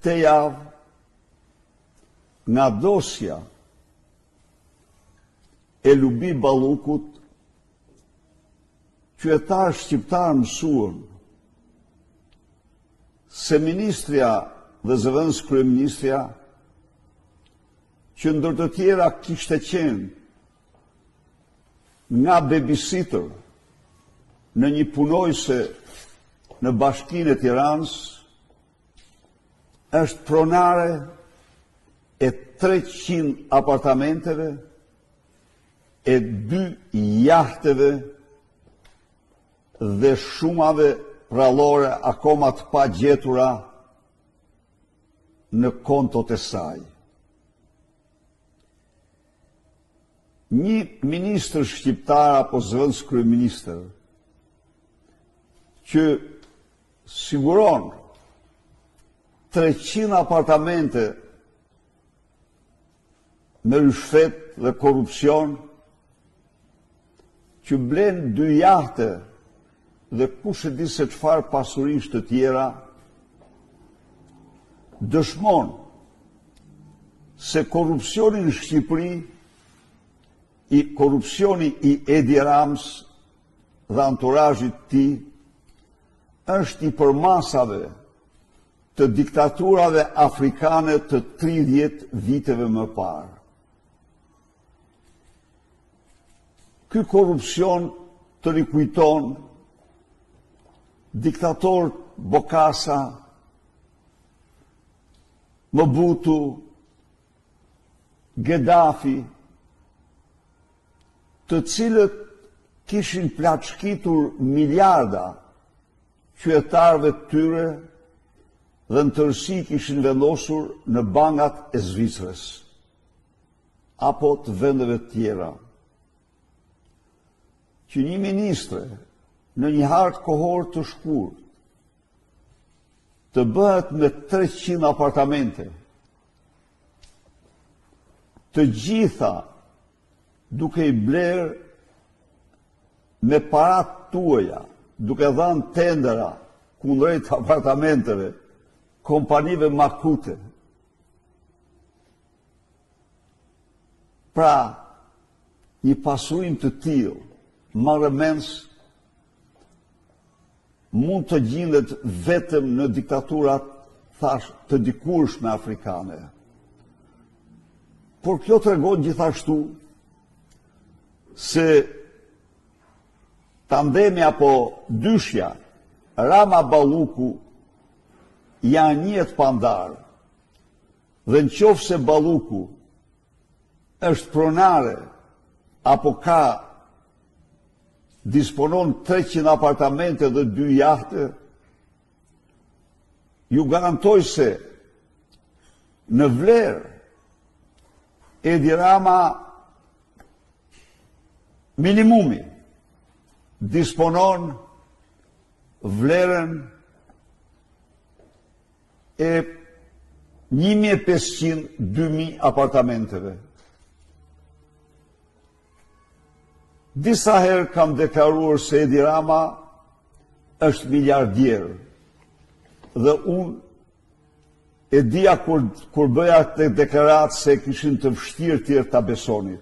Këtë javë, nga dosja e Lubi Ballukut, qytetar shqiptar mësuan se ministrja dhe zëvendës kryeministrja, që ndër të tjera kishte qenë nga babysitter në një punojse në Bashkinë e Tiranës, është pronare e 300 apartamenteve, e 2 jahteve dhe shumave prallore akoma të pa gjetura në kontot e saj. Një ministër shqiptar apo zëvendës kryeministër që siguron 300 apartamente me rishfet dhe korupcion, që blen 2 jahte dhe kush e di se çfarë pasurish të tjera, dëshmon se korupcioni në Shqipëri, korupcioni i Edi Rams dhe anturazhit të tij, është i përmasave të diktaturave afrikane të 30 viteve më parë. Ky korupcion të rikujton diktatorët Bokassa, Mobutu, Gheddafi, të cilët kishin plaçkitur miliarda qytetarëve të tyre dhe në tërësi kishin vendosur në bankat e Zvicrës apo të vendeve të tjera. Që një ministre në një hartë kohor të shkurt të bëhet me 300 apartamente, të gjitha duke i bler me parat tuaja, duke dhënë tendera kundrejt apartamenteve, kompanive makute. Pra, një pasurim të tillë, marrëmends, mund të gjendet vetëm në diktaturat, thash, të dikurshme afrikane. Por kjo tregon gjithashtu se tandemi apo dyshja Rama Balluku janë njët pandar, dhe në qoftë se Balluku është pronare apo disponon 300 apartamente dhe 2 jahte, ju garantoj se në vlerë Edi Rama minimumi disponon vlerën e 1.500-2.000 apartamenteve. Disa herë kam deklaruar se Edi Rama është miliardier dhe unë e dija kur bëja të deklaratë se kishin të vështirë tjerë ta besonit.